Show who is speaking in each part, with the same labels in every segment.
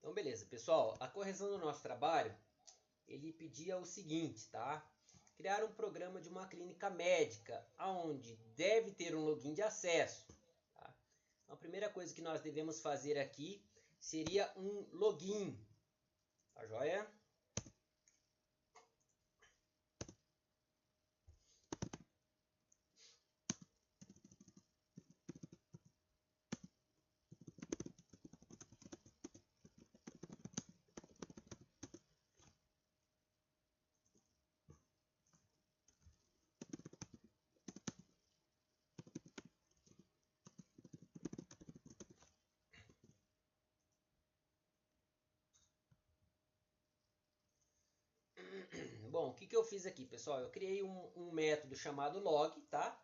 Speaker 1: Então, beleza, pessoal. A correção do nosso trabalho, ele pedia o seguinte, tá? Criar um programa de uma clínica médica, onde deve ter um login de acesso. Tá? Então, a primeira coisa que nós devemos fazer aqui seria um login. Tá joia? Bom, o que eu fiz aqui, pessoal? Eu criei um método chamado log, tá?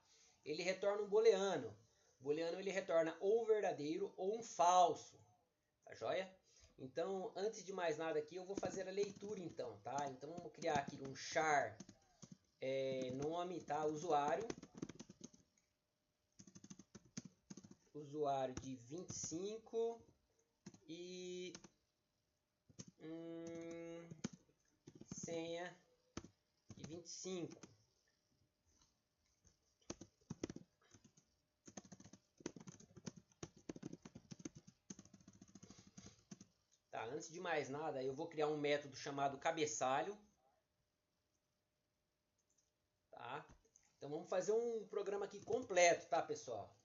Speaker 1: Ele retorna um booleano. O booleano ele retorna ou um verdadeiro ou um falso, tá joia? Então, antes de mais nada aqui, eu vou fazer a leitura então, tá? Então, vamos criar aqui um char nome, tá? Usuário de 25 e senha de 25. Tá, antes de mais nada, eu vou criar um método chamado cabeçalho. Tá? Então vamos fazer um programa aqui completo, tá, pessoal?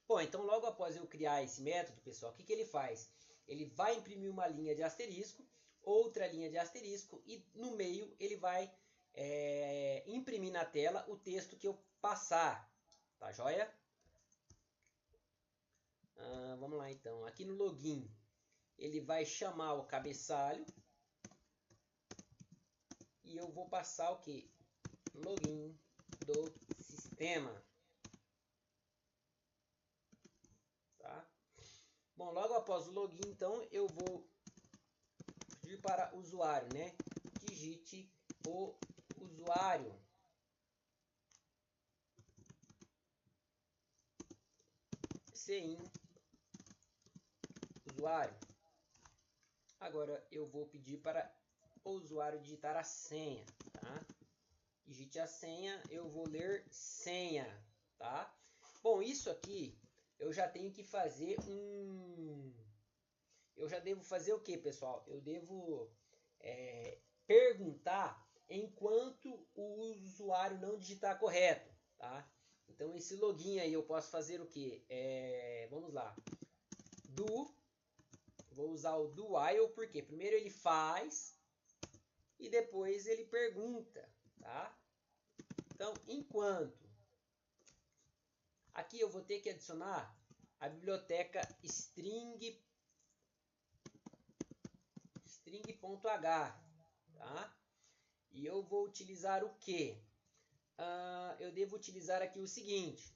Speaker 1: Bom, então logo após eu criar esse método, pessoal, o que ele faz? Ele vai imprimir uma linha de asterisco, outra linha de asterisco e no meio ele vai imprimir na tela o texto que eu passar, tá joia? Vamos lá então, aqui no login ele vai chamar o cabeçalho e eu vou passar o que? Login do sistema. Tá? Bom, logo após o login, então, eu vou pedir para o usuário, né? Digite o usuário. Cin usuário. Agora eu vou pedir para o usuário digitar a senha, tá? Digite a senha, eu vou ler senha, tá? Bom, isso aqui eu já tenho que fazer eu já devo fazer o que, pessoal? Eu devo perguntar enquanto o usuário não digitar correto, tá? Então esse login aí eu posso fazer o que? Vamos lá. Vou usar o do while porque primeiro ele faz e depois ele pergunta, tá? Então enquanto aqui eu vou ter que adicionar a biblioteca string.h, tá? E eu vou utilizar o que? Eu devo utilizar aqui o seguinte,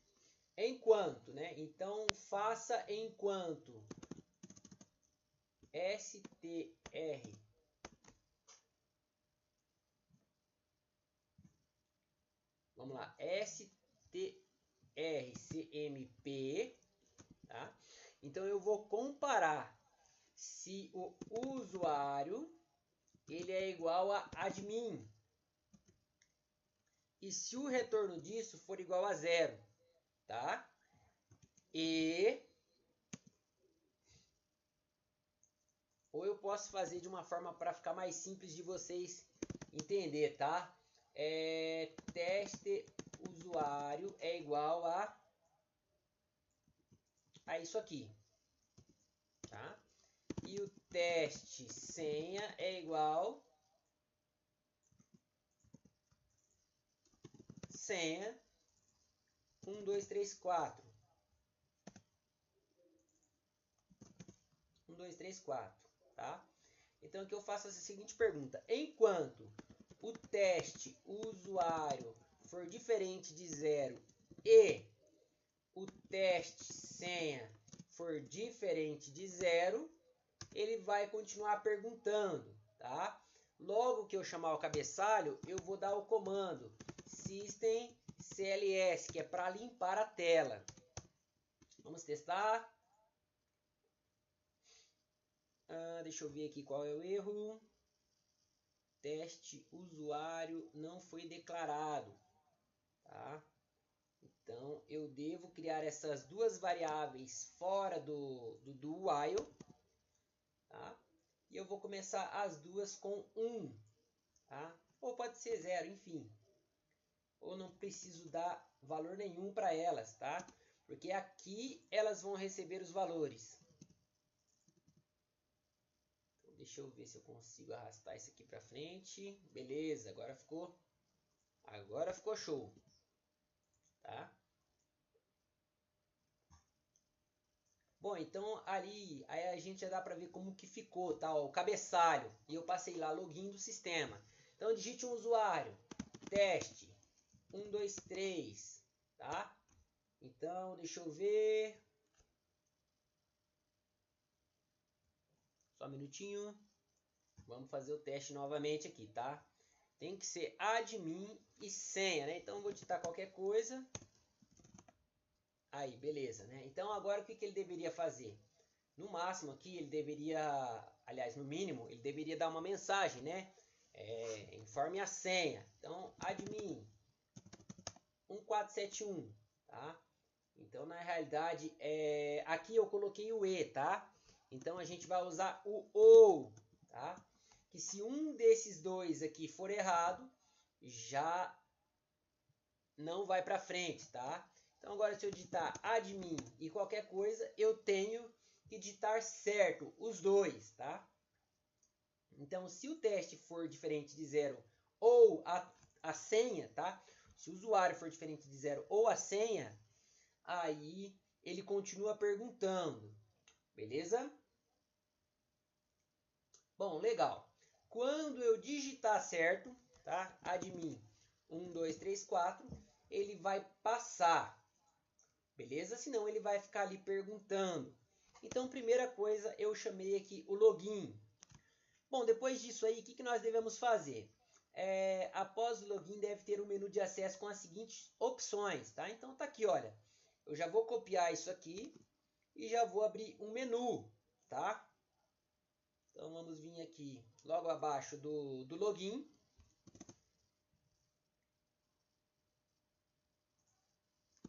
Speaker 1: enquanto, né? Então faça enquanto str, vamos lá, strcmp, tá? Então eu vou comparar se o usuário ele é igual a admin e se o retorno disso for igual a 0, tá? Ou eu posso fazer de uma forma para ficar mais simples de vocês entender, tá? Teste usuário é igual a isso aqui, tá? E o teste senha é igual senha 1, 2, 3, 4. 1, 2, 3, 4, tá? Então aqui eu faço a seguinte pergunta: enquanto o teste usuário for diferente de 0 e o teste senha for diferente de 0, ele vai continuar perguntando, tá? Logo que eu chamar o cabeçalho, eu vou dar o comando system cls, que é para limpar a tela. Vamos testar. Deixa eu ver aqui qual é o erro. Teste usuário não foi declarado, tá? Então eu devo criar essas duas variáveis fora do while, tá? E eu vou começar as duas com 1, tá? Ou pode ser 0, enfim. Ou não preciso dar valor nenhum para elas, tá? Porque aqui elas vão receber os valores. Então, deixa eu ver se eu consigo arrastar isso aqui para frente. Beleza, agora ficou show, tá? Bom, então aí a gente já dá para ver como que ficou, tá? Ó, o cabeçalho. E eu passei lá login do sistema. Então digite um usuário, teste 1, 2, 3, tá? Então deixa eu ver. Só um minutinho. Vamos fazer o teste novamente aqui, tá? Tem que ser admin e senha, né? Então eu vou digitar qualquer coisa. Aí, beleza, né? Então agora o que ele deveria fazer? No máximo aqui ele deveria, aliás, no mínimo, ele deveria dar uma mensagem, né? Informe a senha. Então, admin 1471, tá? Então, na realidade, aqui eu coloquei o E, tá? Então, a gente vai usar o OU, tá? Que se um desses dois aqui for errado, já não vai para frente, tá? Então, agora se eu digitar admin e qualquer coisa, eu tenho que digitar certo os dois, tá? Então, se o teste for diferente de 0 ou a senha, tá? Se o usuário for diferente de 0 ou a senha, aí ele continua perguntando, beleza? Bom, legal. Quando eu digitar certo, tá? Admin 1, 2, 3, 4, ele vai passar, beleza? Senão ele vai ficar ali perguntando. Então, primeira coisa, eu chamei aqui o login. Bom, depois disso aí, o que nós devemos fazer? Após o login, deve ter um menu de acesso com as seguintes opções, tá? Então, tá aqui, olha. Eu já vou copiar isso aqui e já vou abrir um menu, tá? Então, vamos vir aqui logo abaixo do login.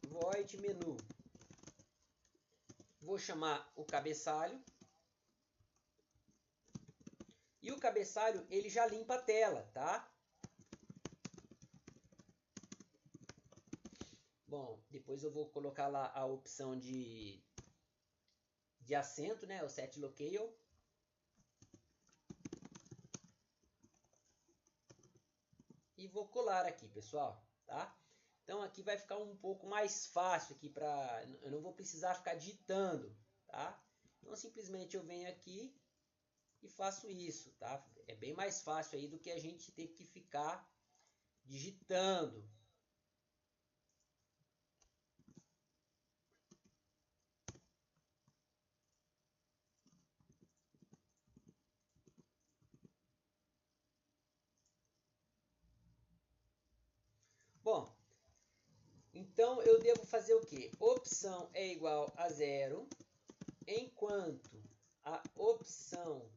Speaker 1: Void menu. Vou chamar o cabeçalho. E o cabeçalho, ele já limpa a tela, tá? Bom, depois eu vou colocar lá a opção de acento, né? O set locale. E vou colar aqui, pessoal, tá? Então aqui vai ficar um pouco mais fácil aqui para eu não vou precisar ficar digitando, tá? Então simplesmente eu venho aqui e faço isso, tá? É bem mais fácil aí do que a gente ter que ficar digitando. Bom, então eu devo fazer o quê? Opção é igual a 0, enquanto a opção,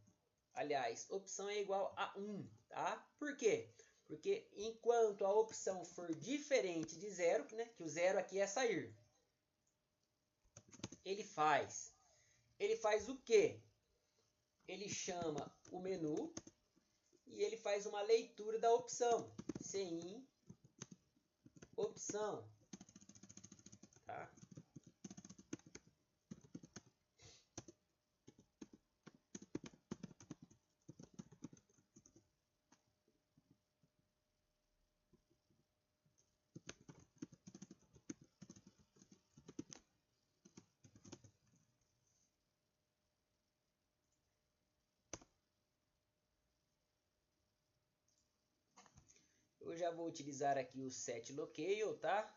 Speaker 1: aliás, opção é igual a 1, tá? Por quê? Porque enquanto a opção for diferente de 0, né, que o 0 aqui é sair, ele faz o quê? Ele chama o menu e ele faz uma leitura da opção. Cin opção, tá? Eu já vou utilizar aqui o setLocale, tá?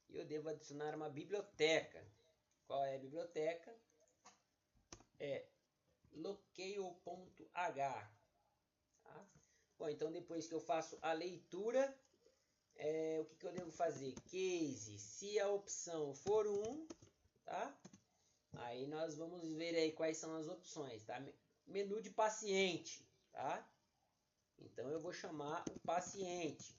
Speaker 1: E eu devo adicionar uma biblioteca. Qual é a biblioteca? É locale.h. Tá? Bom, então depois que eu faço a leitura, o que eu devo fazer? Case, se a opção for 1, tá? Aí nós vamos ver aí quais são as opções, tá? Menu de paciente, tá? Então eu vou chamar o paciente.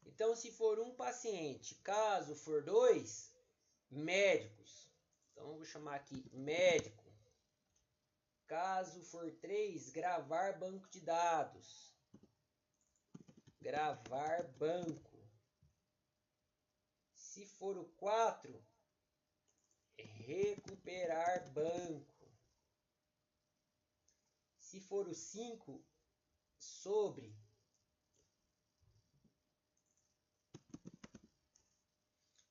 Speaker 1: Então se for um paciente, caso for 2, médicos. Então eu vou chamar aqui médico. Caso for 3, gravar banco de dados. Gravar banco. Se for o 4, recuperar banco. Se for o 5, sobre.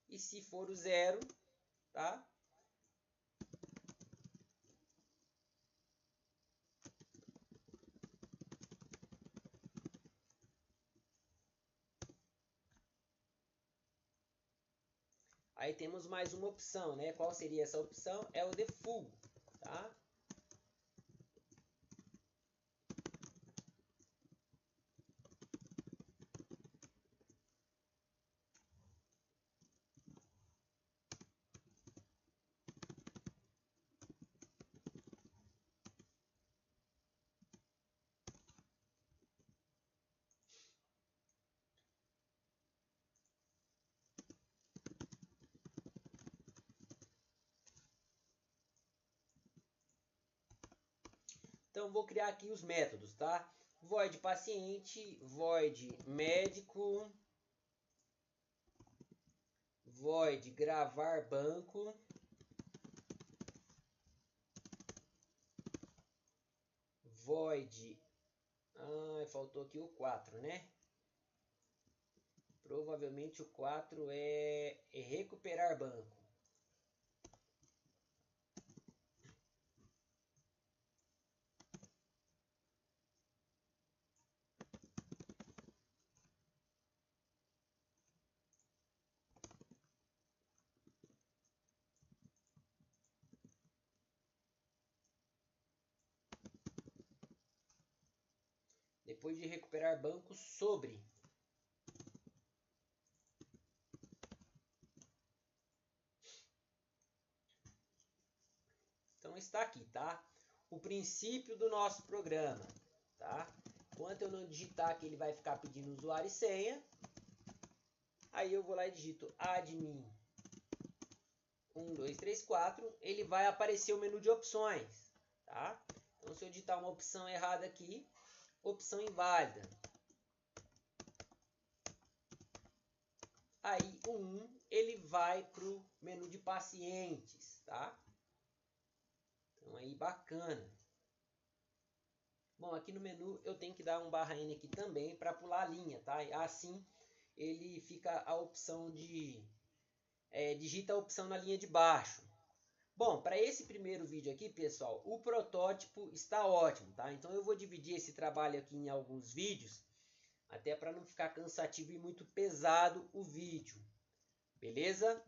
Speaker 1: E se for o 0, tá? Aí temos mais uma opção, né? Qual seria essa opção? É o de full, tá? Então vou criar aqui os métodos, tá? Void paciente, void médico, void gravar banco, void, faltou aqui o 4, né? Provavelmente o 4 é recuperar banco. Depois de recuperar banco, sobre. Então está aqui, tá? O princípio do nosso programa, tá? Enquanto eu não digitar aqui, ele vai ficar pedindo usuário e senha. Aí eu vou lá e digito admin 1, 2, 3, 4. Ele vai aparecer o menu de opções, tá? Então se eu digitar uma opção errada aqui, opção inválida. Aí o 1 ele vai para o menu de pacientes, tá? Então aí bacana. Bom, aqui no menu eu tenho que dar um /n aqui também para pular a linha, tá? Assim ele fica a opção de digita a opção na linha de baixo. Bom, para esse primeiro vídeo aqui, pessoal, o protótipo está ótimo, tá? Então eu vou dividir esse trabalho aqui em alguns vídeos, até para não ficar cansativo e muito pesado o vídeo. Beleza?